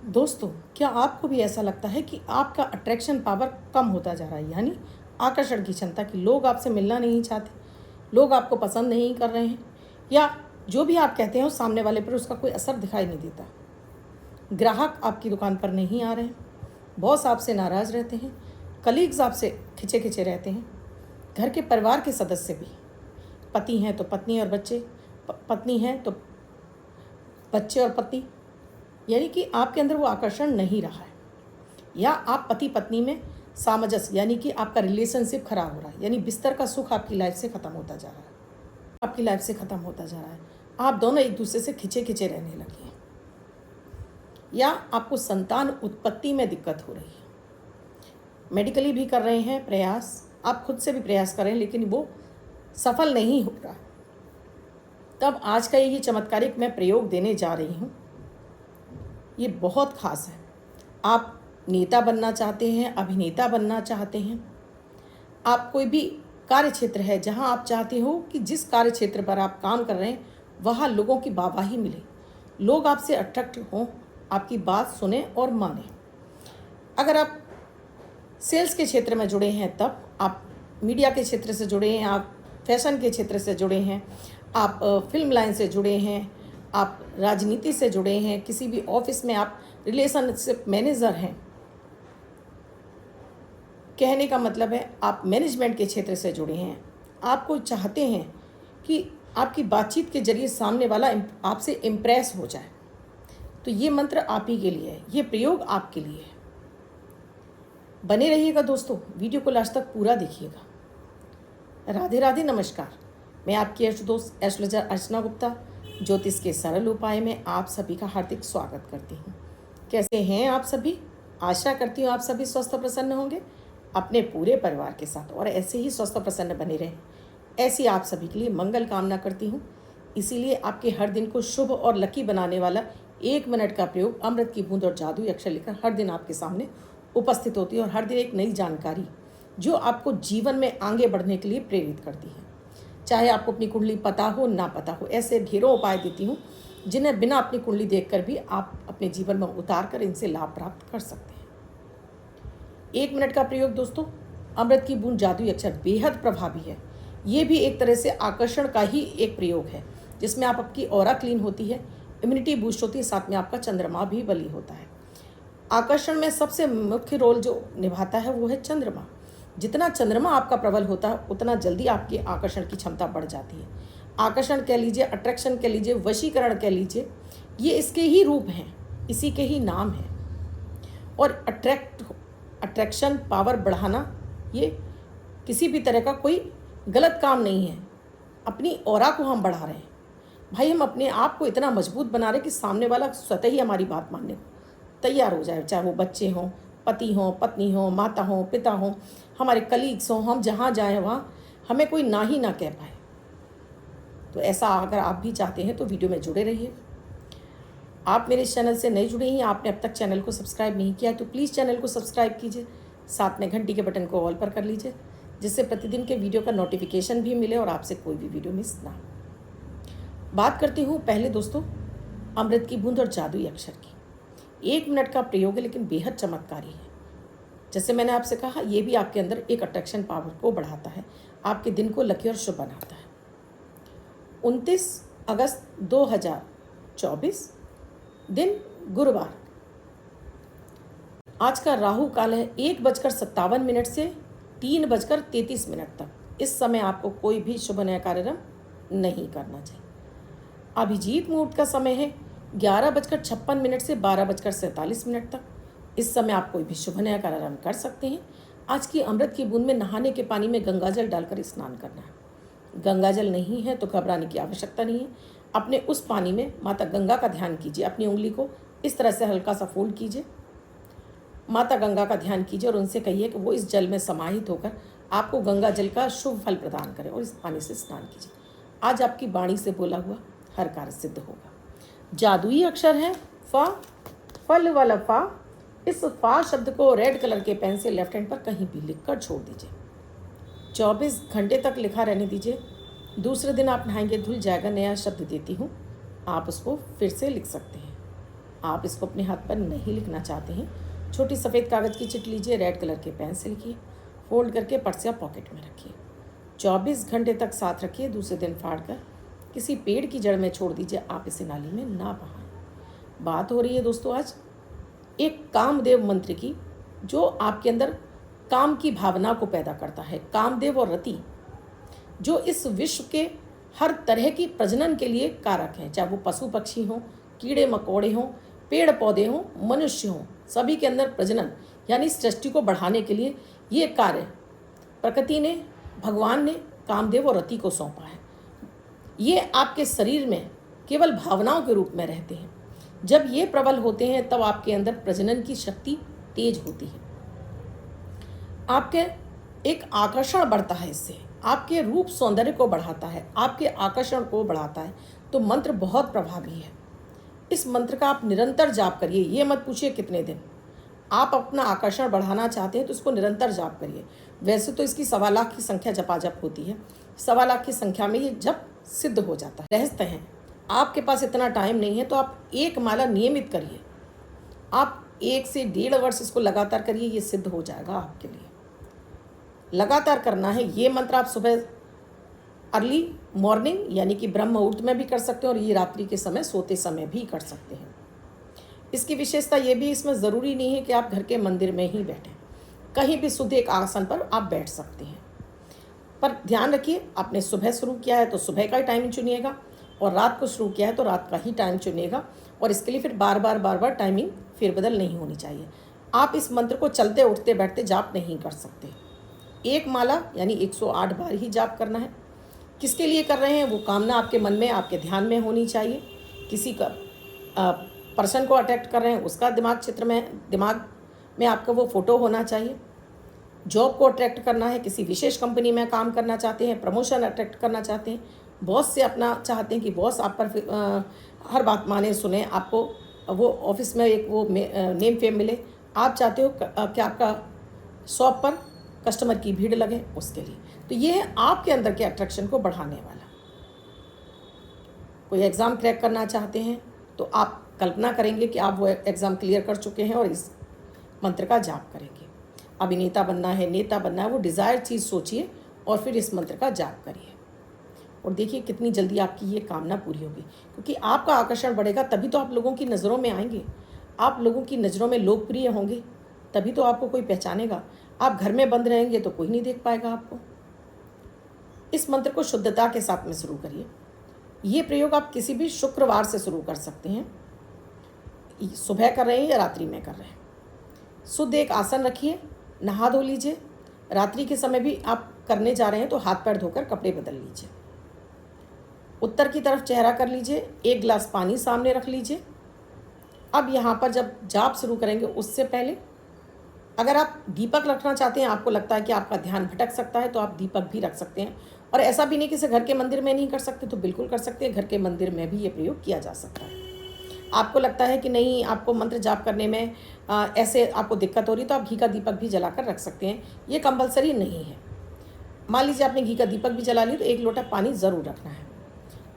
दोस्तों, क्या आपको भी ऐसा लगता है कि आपका अट्रैक्शन पावर कम होता जा रहा है, यानी आकर्षण की क्षमता, कि लोग आपसे मिलना नहीं चाहते, लोग आपको पसंद नहीं कर रहे हैं, या जो भी आप कहते हो सामने वाले पर उसका कोई असर दिखाई नहीं देता। ग्राहक आपकी दुकान पर नहीं आ रहे हैं, बॉस आपसे नाराज़ रहते हैं, कलीग्स आपसे खिंचे खिंचे रहते हैं, घर के परिवार के सदस्य भी, पति हैं तो पत्नी और बच्चे, पत्नी हैं तो बच्चे और पत्नी, यानी कि आपके अंदर वो आकर्षण नहीं रहा है, या आप पति पत्नी में सामंजस्य, यानी कि आपका रिलेशनशिप खराब हो रहा है, यानी बिस्तर का सुख आपकी लाइफ से ख़त्म होता जा रहा है, आपकी लाइफ से ख़त्म होता जा रहा है। आप दोनों एक दूसरे से खिंचे खिंचे रहने लगे हैं, या आपको संतान उत्पत्ति में दिक्कत हो रही है। मेडिकली भी कर रहे हैं प्रयास, आप खुद से भी प्रयास कर रहे हैं, लेकिन वो सफल नहीं हो रहा। तब आज का ये चमत्कारिक मैं प्रयोग देने जा रही हूँ, ये बहुत ख़ास है। आप नेता बनना चाहते हैं, अभिनेता बनना चाहते हैं, आप कोई भी कार्य क्षेत्र है जहां आप चाहते हो कि जिस कार्य क्षेत्र पर आप काम कर रहे हैं वहाँ लोगों की वाहवाही मिले, लोग आपसे अट्रैक्ट हों, आपकी बात सुने और माने। अगर आप सेल्स के क्षेत्र में जुड़े हैं, तब आप मीडिया के क्षेत्र से जुड़े हैं, आप फैशन के क्षेत्र से जुड़े हैं, आप फिल्म लाइन से जुड़े हैं, आप राजनीति से जुड़े हैं, किसी भी ऑफिस में आप रिलेशनशिप मैनेजर हैं, कहने का मतलब है आप मैनेजमेंट के क्षेत्र से जुड़े हैं, आपको चाहते हैं कि आपकी बातचीत के जरिए सामने वाला आपसे इम्प्रेस हो जाए, तो ये मंत्र आप ही के लिए है, ये प्रयोग आपके लिए है। बने रहिएगा दोस्तों, वीडियो को लास्ट तक पूरा देखिएगा। राधे राधे, नमस्कार। मैं आपकी दोस्त एस्ट्रोलॉजर अर्चना गुप्ता ज्योतिष के सरल उपाय में आप सभी का हार्दिक स्वागत करती हूँ। कैसे हैं आप सभी? आशा करती हूँ आप सभी स्वस्थ और प्रसन्न होंगे अपने पूरे परिवार के साथ, और ऐसे ही स्वस्थ और प्रसन्न बने रहें, ऐसी आप सभी के लिए मंगल कामना करती हूँ। इसीलिए आपके हर दिन को शुभ और लकी बनाने वाला 1 मिनट का प्रयोग अमृत की बूंद और जादुई अक्षर लेकर हर दिन आपके सामने उपस्थित होती है, और हर दिन एक नई जानकारी जो आपको जीवन में आगे बढ़ने के लिए प्रेरित करती है। चाहे आपको अपनी कुंडली पता हो ना पता हो, ऐसे ढेरों उपाय देती हूँ जिन्हें बिना अपनी कुंडली देखकर भी आप अपने जीवन में उतार कर इनसे लाभ प्राप्त कर सकते हैं। 1 मिनट का प्रयोग दोस्तों, अमृत की बूंद जादुई अक्षर बेहद प्रभावी है। ये भी एक तरह से आकर्षण का ही एक प्रयोग है, जिसमें आपकी ऑरा क्लीन होती है, इम्यूनिटी बूस्ट होती है, साथ में आपका चंद्रमा भी बली होता है। आकर्षण में सबसे मुख्य रोल जो निभाता है वो है चंद्रमा। जितना चंद्रमा आपका प्रबल होता है उतना जल्दी आपकी आकर्षण की क्षमता बढ़ जाती है। आकर्षण कह लीजिए, अट्रैक्शन कह लीजिए, वशीकरण कह लीजिए, ये इसके ही रूप हैं, इसी के ही नाम हैं। और अट्रैक्शन पावर बढ़ाना ये किसी भी तरह का कोई गलत काम नहीं है। अपनी ऑरा को हम बढ़ा रहे हैं भाई, हम अपने आप को इतना मजबूत बना रहे हैं कि सामने वाला स्वतः ही हमारी बात मानने को तैयार हो जाए, चाहे वो बच्चे हों, पति हों, पत्नी हों, माता हों, पिता हों, हमारे कलीग्स हों, हम जहाँ जाएं वहाँ हमें कोई ना ही ना कह पाए। तो ऐसा अगर आप भी चाहते हैं तो वीडियो में जुड़े रहिए। आप मेरे चैनल से नए जुड़े हैं, आपने अब तक चैनल को सब्सक्राइब नहीं किया तो प्लीज़ चैनल को सब्सक्राइब कीजिए, साथ में घंटी के बटन को ऑल पर कर लीजिए, जिससे प्रतिदिन के वीडियो का नोटिफिकेशन भी मिले और आपसे कोई भी वीडियो मिस ना हो। बात करती हूँ पहले दोस्तों अमृत की बूंद और जादुई अक्षर की। 1 मिनट का प्रयोग है लेकिन बेहद चमत्कारी है। जैसे मैंने आपसे कहा, ये भी आपके अंदर एक अट्रैक्शन पावर को बढ़ाता है, आपके दिन को लकी और शुभ बनाता है। 29 अगस्त 2024 दिन गुरुवार। आज का राहु काल है 1:57 से 3:33 तक। इस समय आपको कोई भी शुभ नया कार्यक्रम नहीं करना चाहिए। अभिजीत मुहूर्त का समय है 11:56 से 12:47 तक। इस समय आप कोई भी शुभ नया कार्यक्रम कर सकते हैं। आज की अमृत की बूंद में नहाने के पानी में गंगाजल डालकर स्नान करना है। गंगाजल नहीं है तो घबराने की आवश्यकता नहीं है। अपने उस पानी में माता गंगा का ध्यान कीजिए, अपनी उंगली को इस तरह से हल्का सा फोल्ड कीजिए, माता गंगा का ध्यान कीजिए और उनसे कहिए कि वो इस जल में समाहित होकर आपको गंगा जल का शुभ फल प्रदान करें, और इस पानी से स्नान कीजिए। आज आपकी वाणी से बोला हुआ हर कार्य सिद्ध होगा। जादुई अक्षर है फा, फल वाला फा। इस फा शब्द को रेड कलर के पेन से लेफ्ट हैंड पर कहीं भी लिखकर छोड़ दीजिए। 24 घंटे तक लिखा रहने दीजिए। दूसरे दिन आप नहाएंगे धुल जाएगा, नया शब्द देती हूँ, आप उसको फिर से लिख सकते हैं। आप इसको अपने हाथ पर नहीं लिखना चाहते हैं, छोटी सफ़ेद कागज़ की चिट लीजिए, रेड कलर के पेन से लिखिए, फोल्ड करके पर्स या पॉकेट में रखिए, 24 घंटे तक साथ रखिए, दूसरे दिन फाड़ कर किसी पेड़ की जड़ में छोड़ दीजिए, आप इसे नाली में ना बहाएं। बात हो रही है दोस्तों आज एक कामदेव मंत्र की, जो आपके अंदर काम की भावना को पैदा करता है। कामदेव और रति जो इस विश्व के हर तरह की प्रजनन के लिए कारक हैं, चाहे वो पशु पक्षी हों, कीड़े मकोड़े हों, पेड़ पौधे हों, मनुष्य हों, सभी के अंदर प्रजनन यानी सृष्टि को बढ़ाने के लिए ये कार्य प्रकृति ने, भगवान ने कामदेव और रति को सौंपा है। ये आपके शरीर में केवल भावनाओं के रूप में रहते हैं। जब ये प्रबल होते हैं तब आपके अंदर प्रजनन की शक्ति तेज होती है, आपके एक आकर्षण बढ़ता है, इससे आपके रूप सौंदर्य को बढ़ाता है, आपके आकर्षण को बढ़ाता है। तो मंत्र बहुत प्रभावी है। इस मंत्र का आप निरंतर जाप करिए। ये मत पूछिए कितने दिन। आप अपना आकर्षण बढ़ाना चाहते हैं तो इसको निरंतर जाप करिए। वैसे तो इसकी 1.25 लाख की संख्या जपाजप होती है, 1.25 लाख की संख्या में ये जप सिद्ध हो जाता है। रहस्य हैं, आपके पास इतना टाइम नहीं है तो आप एक माला नियमित करिए। आप 1 से 1.5 वर्ष इसको लगातार करिए, ये सिद्ध हो जाएगा आपके लिए। लगातार करना है। ये मंत्र आप सुबह अर्ली मॉर्निंग यानी कि ब्रह्म मुहूर्त में भी कर सकते हैं और ये रात्रि के समय सोते समय भी कर सकते हैं। इसकी विशेषता ये भी, इसमें ज़रूरी नहीं है कि आप घर के मंदिर में ही बैठें, कहीं भी शुद्ध एक आसन पर आप बैठ सकते हैं। पर ध्यान रखिए, आपने सुबह शुरू किया है तो सुबह का ही टाइम चुनिएगा और रात को शुरू किया है तो रात का ही टाइम चुनिएगा। और इसके लिए फिर बार बार टाइमिंग फेरबदल नहीं होनी चाहिए। आप इस मंत्र को चलते उठते बैठते जाप नहीं कर सकते। एक माला यानी 108 बार ही जाप करना है। किसके लिए कर रहे हैं वो कामना आपके मन में, आपके ध्यान में होनी चाहिए। किसी का पर्सन को अट्रैक्ट कर रहे हैं, उसका दिमाग में आपका वो फोटो होना चाहिए। जॉब को अट्रैक्ट करना है, किसी विशेष कंपनी में काम करना चाहते हैं, प्रमोशन अट्रैक्ट करना चाहते हैं, बॉस से अपना चाहते हैं कि बॉस आप पर हर बात माने सुने, आपको वो ऑफिस में एक वो नेम फेम मिले, आप चाहते हो कि आपका शॉप पर कस्टमर की भीड़ लगे, उसके लिए। तो ये है आपके अंदर के अट्रैक्शन को बढ़ाने वाला। कोई एग्ज़ाम क्रैक करना चाहते हैं तो आप कल्पना करेंगे कि आप वो एग्ज़ाम क्लियर कर चुके हैं और इस मंत्र का जाप करेंगे। अभिनेता बनना है, नेता बनना है, वो डिज़ायर चीज़ सोचिए और फिर इस मंत्र का जाप करिए और देखिए कितनी जल्दी आपकी ये कामना पूरी होगी। क्योंकि आपका आकर्षण बढ़ेगा तभी तो आप लोगों की नज़रों में आएंगे, आप लोगों की नज़रों में लोकप्रिय होंगे, तभी तो आपको कोई पहचानेगा। आप घर में बंद रहेंगे तो कोई नहीं देख पाएगा आपको। इस मंत्र को शुद्धता के साथ में शुरू करिए। ये प्रयोग आप किसी भी शुक्रवार से शुरू कर सकते हैं, सुबह कर रहे हैं या रात्रि में कर रहे हैं। शुद्ध एक आसन रखिए, नहा धो लीजिए। रात्रि के समय भी आप करने जा रहे हैं तो हाथ पैर धोकर कपड़े बदल लीजिए। उत्तर की तरफ चेहरा कर लीजिए, 1 गिलास पानी सामने रख लीजिए। अब यहाँ पर जब जाप शुरू करेंगे उससे पहले अगर आप दीपक रखना चाहते हैं, आपको लगता है कि आपका ध्यान भटक सकता है तो आप दीपक भी रख सकते हैं। और ऐसा भी नहीं कि घर के मंदिर में नहीं कर सकते, तो बिल्कुल कर सकते हैं। घर के मंदिर में भी ये प्रयोग किया जा सकता है। आपको लगता है कि नहीं, आपको मंत्र जाप करने में ऐसे आपको दिक्कत हो रही तो आप घी का दीपक भी जलाकर रख सकते हैं, ये कंपलसरी नहीं है। मान लीजिए आपने घी का दीपक भी जला लिया तो 1 लोटा पानी ज़रूर रखना है।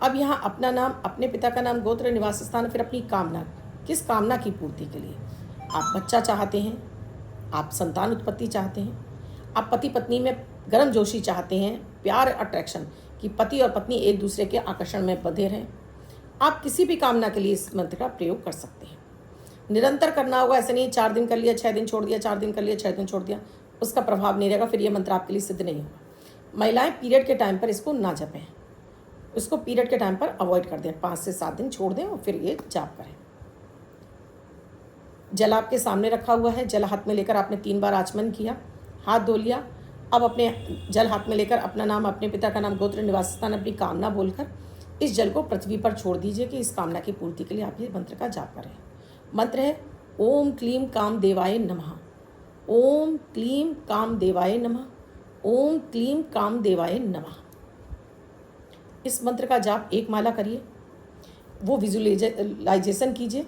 अब यहाँ अपना नाम, अपने पिता का नाम, गोत्र, निवास स्थान, फिर अपनी कामना, किस कामना की पूर्ति के लिए। आप बच्चा चाहते हैं, आप संतान उत्पत्ति चाहते हैं, आप पति पत्नी में गर्म जोशी चाहते हैं, प्यार अट्रैक्शन कि पति और पत्नी एक दूसरे के आकर्षण में बंधे रहें, आप किसी भी कामना के लिए इस मंत्र का प्रयोग कर सकते हैं। निरंतर करना होगा, ऐसे नहीं 4 दिन कर लिया 6 दिन छोड़ दिया, 4 दिन कर लिया 6 दिन छोड़ दिया, उसका प्रभाव नहीं रहेगा, फिर ये मंत्र आपके लिए सिद्ध नहीं होगा। महिलाएं पीरियड के टाइम पर इसको ना जपें, उसको पीरियड के टाइम पर अवॉइड कर दें, 5 से 7 दिन छोड़ दें और फिर ये जाप करें। जल आपके सामने रखा हुआ है, जल हाथ में लेकर आपने 3 बार आचमन किया, हाथ धो लिया। अब अपने जल हाथ में लेकर अपना नाम, अपने पिता का नाम, गोत्र, निवास स्थान, अपनी कामना बोलकर इस जल को पृथ्वी पर छोड़ दीजिए कि इस कामना की पूर्ति के लिए आप ये मंत्र का जाप करें। मंत्र है ओम क्लीम काम देवाय नमः, ओम क्लीम काम देवाय नमः, ओम क्लीम काम देवाय नमः। इस मंत्र का जाप 1 माला करिए। वो विजुअलाइजेशन कीजिए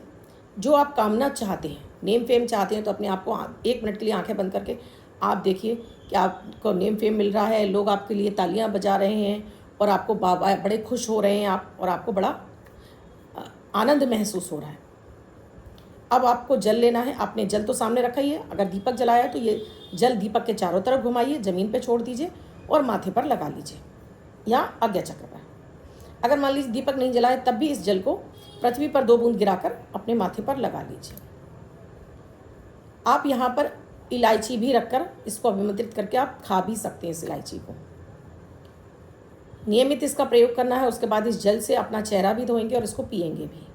जो आप कामना चाहते हैं। नेम फेम चाहते हैं तो अपने आप को 1 मिनट के लिए आंखें बंद करके आप देखिए कि आपको नेम फेम मिल रहा है, लोग आपके लिए तालियां बजा रहे हैं और आपको बड़े खुश हो रहे हैं आप, और आपको बड़ा आनंद महसूस हो रहा है। अब आपको जल लेना है। आपने जल तो सामने रखा ही है। अगर दीपक जलाया है तो ये जल दीपक के चारों तरफ घुमाइए, ज़मीन पे छोड़ दीजिए और माथे पर लगा लीजिए या आज्ञा चक्र पर। अगर मान लीजिए दीपक नहीं जलाए तब भी इस जल को पृथ्वी पर 2 बूंद गिराकर अपने माथे पर लगा लीजिए। आप यहाँ पर इलायची भी रखकर इसको अभिमंत्रित करके आप खा भी सकते हैं इस इलायची को। नियमित इसका प्रयोग करना है। उसके बाद इस जल से अपना चेहरा भी धोएंगे और इसको पिएंगे भी।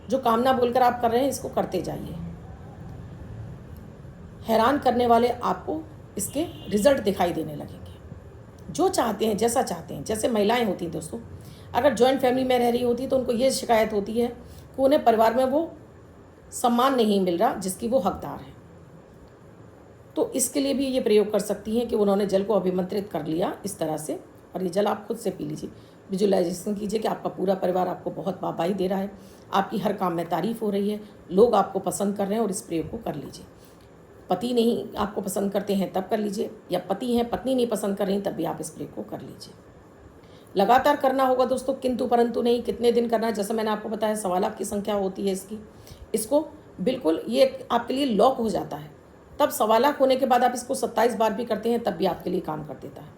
जो कामना बोलकर आप कर रहे हैं इसको करते जाइए। हैरान करने वाले आपको इसके रिजल्ट दिखाई देने लगेंगे। जो चाहते हैं, जैसा चाहते हैं, जैसे महिलाएं होती हैं दोस्तों, अगर जॉइंट फैमिली में रह रही होती तो उनको ये शिकायत होती है कि उन्हें परिवार में वो सम्मान नहीं मिल रहा जिसकी वो हकदार है। तो इसके लिए भी ये प्रयोग कर सकती हैं कि उन्होंने जल को अभिमंत्रित कर लिया इस तरह से, और ये जल आप खुद से पी लीजिए। विजुअलाइजेशन कीजिए कि आपका पूरा परिवार आपको बहुत वाहवाही दे रहा है, आपकी हर काम में तारीफ हो रही है, लोग आपको पसंद कर रहे हैं, और इस प्रयोग को कर लीजिए। पति नहीं आपको पसंद करते हैं तब कर लीजिए, या पति हैं पत्नी नहीं पसंद कर रही तब भी आप इस प्रयोग को कर लीजिए। लगातार करना होगा दोस्तों, किंतु परंतु नहीं। कितने दिन करना है, जैसे मैंने आपको बताया 1.25 लाख की संख्या होती है इसकी। इसको बिल्कुल ये आपके लिए लॉक हो जाता है। तब 1.25 लाख होने के बाद आप इसको 27 बार भी करते हैं तब भी आपके लिए काम कर देता है।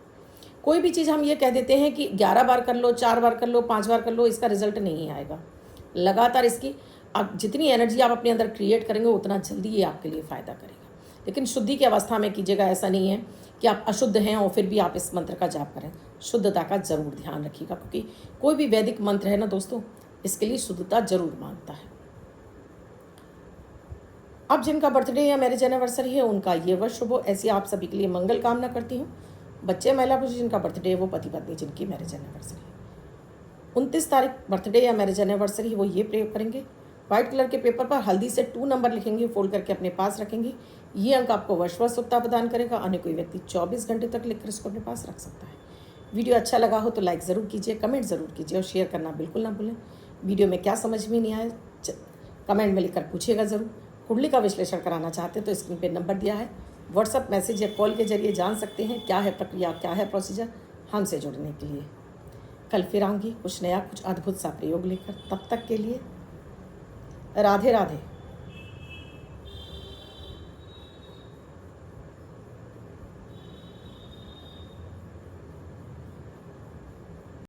कोई भी चीज़ हम ये कह देते हैं कि 11 बार कर लो, 4 बार कर लो, 5 बार कर लो, इसका रिजल्ट नहीं आएगा। लगातार इसकी आप जितनी एनर्जी आप अपने अंदर क्रिएट करेंगे उतना जल्दी ये आपके लिए फ़ायदा करेगा। लेकिन शुद्धि की अवस्था में कीजिएगा। ऐसा नहीं है कि आप अशुद्ध हैं और फिर भी आप इस मंत्र का जाप करें। शुद्धता का जरूर ध्यान रखिएगा, क्योंकि कोई भी वैदिक मंत्र है ना दोस्तों, इसके लिए शुद्धता जरूर मांगता है। अब जिनका बर्थडे या मैरिज एनिवर्सरी है उनका ये वर्ष शुभ हो, ऐसी आप सभी के लिए मंगल कामना करती हूँ। बच्चे, महिला पुरुष जिनका बर्थडे है वो पति पत्नी जिनकी मैरिज एनिवर्सरी है, 29 तारीख बर्थडे या मैरिज एनिवर्सरी वो ये प्रयोग करेंगे। व्हाइट कलर के पेपर पर हल्दी से 2 नंबर लिखेंगे, फोल्ड करके अपने पास रखेंगे। ये अंक आपको वर्षभर शुभता प्रदान करेगा। अन्य कोई व्यक्ति 24 घंटे तक लिखकर इसको अपने पास रख सकता है। वीडियो अच्छा लगा हो तो लाइक ज़रूर कीजिए, कमेंट ज़रूर कीजिए और शेयर करना बिल्कुल ना भूलें। वीडियो में क्या समझ में नहीं आया कमेंट में लिखकर पूछिएगा ज़रूर। कुंडली का विश्लेषण कराना चाहते हैं तो स्क्रीन पर नंबर दिया है, व्हाट्सएप मैसेज या कॉल के जरिए जान सकते हैं क्या है प्रक्रिया, क्या है प्रोसीजर हमसे जुड़ने के लिए। कल फिर आऊँगी कुछ नया, कुछ अद्भुत सा प्रयोग लेकर। तब तक के लिए राधे राधे।